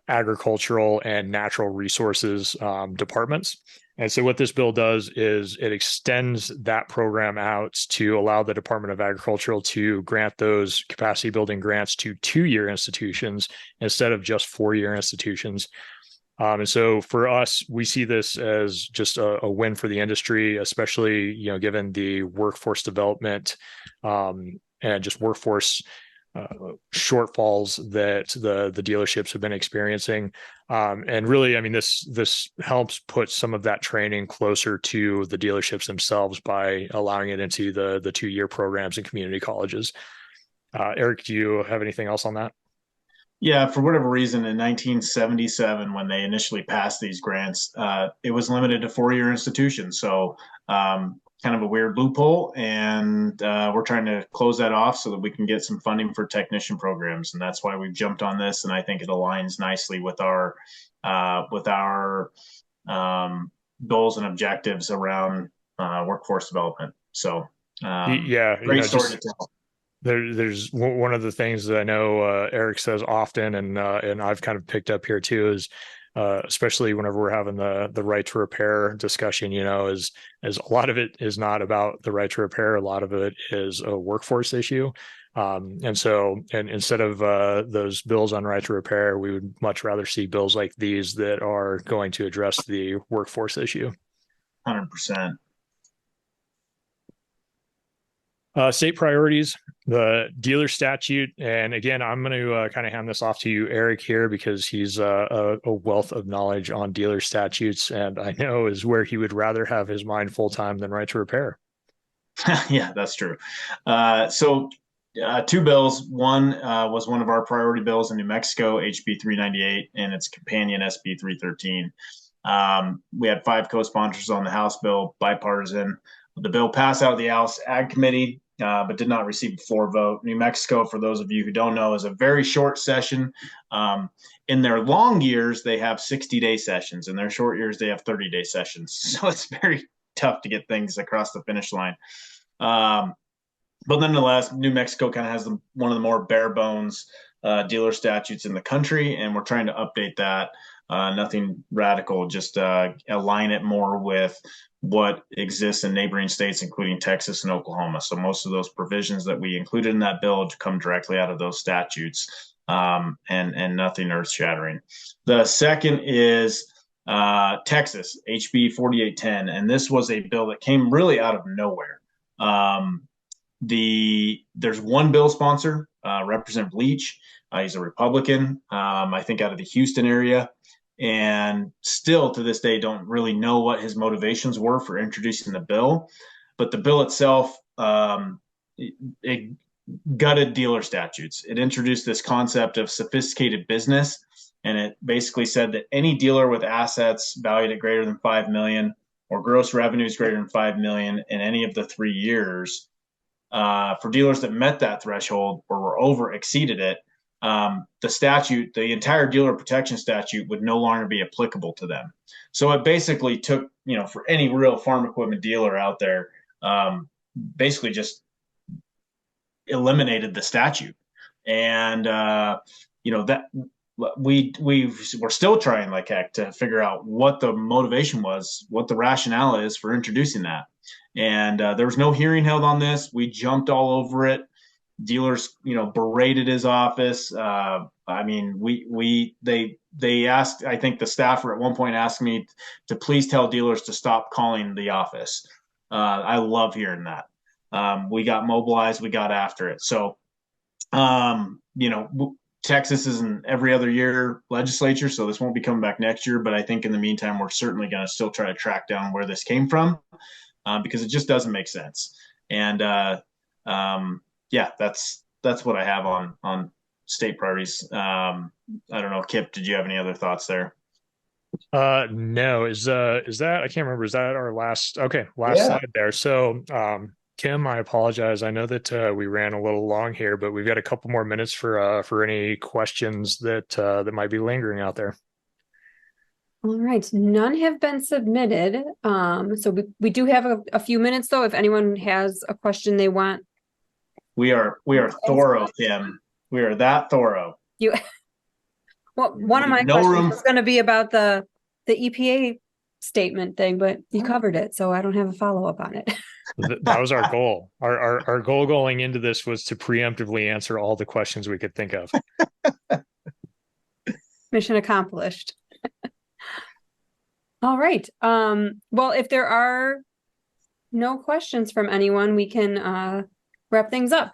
Speaker 2: agricultural and natural resources departments. And so what this bill does is it extends that program out to allow the Department of Agriculture to grant those capacity building grants to 2-year institutions instead of just 4-year institutions. And so for us, we see this as just a win for the industry, especially, given the workforce development and just workforce shortfalls that the dealerships have been experiencing. And really, I mean, this helps put some of that training closer to the dealerships themselves by allowing it into the 2-year programs and community colleges. Eric, do you have anything else on that?
Speaker 3: Yeah, for whatever reason, in 1977, when they initially passed these grants, it was limited to 4-year institutions. So kind of a weird loophole, and we're trying to close that off so that we can get some funding for technician programs, and that's why we've jumped on this. And I think it aligns nicely with our goals and objectives around workforce development. So great story to tell.
Speaker 2: There's one of the things that I know Eric says often, and I've kind of picked up here too, is especially whenever we're having the right to repair discussion, is a lot of it is not about the right to repair. A lot of it is a workforce issue. And so, and instead of those bills on right to repair, we would much rather see bills like these that are going to address the workforce issue.
Speaker 3: 100%.
Speaker 2: State priorities, the dealer statute, and again, I'm going to kind of hand this off to you, Eric, here because he's a wealth of knowledge on dealer statutes, and I know is where he would rather have his mind full time than right to repair.
Speaker 3: Yeah, that's true. Two bills. One was one of our priority bills in New Mexico, HB 398, and its companion SB 313. We had 5 co-sponsors on the House bill, bipartisan. The bill passed out of the House Ag Committee, but did not receive a floor vote. New Mexico, for those of you who don't know, is a very short session. In their long years, they have 60-day sessions. In their short years, they have 30-day sessions. So it's very tough to get things across the finish line. But nonetheless, New Mexico kind of has one of the more bare bones dealer statutes in the country, and we're trying to update that. Nothing radical, just align it more with what exists in neighboring states, including Texas and Oklahoma. So most of those provisions that we included in that bill come directly out of those statutes, and nothing earth shattering. The second is Texas, HB 4810, and this was a bill that came really out of nowhere. There's one bill sponsor, Representative Leach. He's a Republican, I think out of the Houston area, and still to this day don't really know what his motivations were for introducing the bill. But the bill itself, it gutted dealer statutes. It introduced this concept of sophisticated business, and it basically said that any dealer with assets valued at greater than $5 million or gross revenues greater than $5 million in any of the 3 years, for dealers that met that threshold or were over exceeded it, the entire dealer protection statute would no longer be applicable to them. So it basically took, for any real farm equipment dealer out there, basically just eliminated the statute. And, that we're still trying like heck to figure out what the motivation was, what the rationale is for introducing that. And there was no hearing held on this. We jumped all over it. Dealers, berated his office. They asked, I think the staffer at one point asked me to please tell dealers to stop calling the office. I love hearing that. We got mobilized, we got after it. So, Texas is an every other year legislature, so this won't be coming back next year. But I think in the meantime, we're certainly going to still try to track down where this came from, because it just doesn't make sense. And that's what I have on state priorities. I don't know, Kip, did you have any other thoughts there?
Speaker 2: No, is that, I can't remember, is that our last slide there? So Kim, I apologize. I know that we ran a little long here, but we've got a couple more minutes for any questions that might be lingering out there.
Speaker 1: All right, none have been submitted. So we do have a few minutes though, if anyone has a question they want.
Speaker 3: We are thorough, Kim. We are that thorough.
Speaker 1: Well, one of my questions was going to be about the EPA statement thing, but you covered it, so I don't have a follow-up on it.
Speaker 2: That was our goal. Our goal going into this was to preemptively answer all the questions we could think of.
Speaker 1: Mission accomplished. All right. Well, if there are no questions from anyone, we can wrap things up.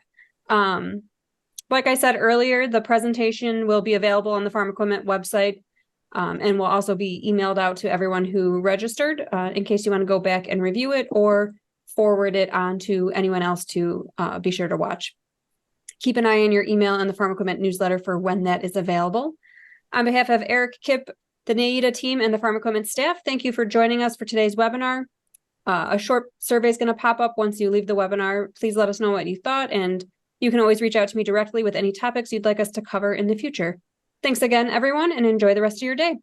Speaker 1: Like I said earlier, the presentation will be available on the Farm Equipment website, and will also be emailed out to everyone who registered, in case you want to go back and review it or forward it on to anyone else to be sure to watch. Keep an eye on your email and the Farm Equipment newsletter for when that is available. On behalf of Eric, Kip, the NAEDA team, and the Farm Equipment staff, thank you for joining us for today's webinar. A short survey is going to pop up once you leave the webinar. Please let us know what you thought, and you can always reach out to me directly with any topics you'd like us to cover in the future. Thanks again, everyone, and enjoy the rest of your day.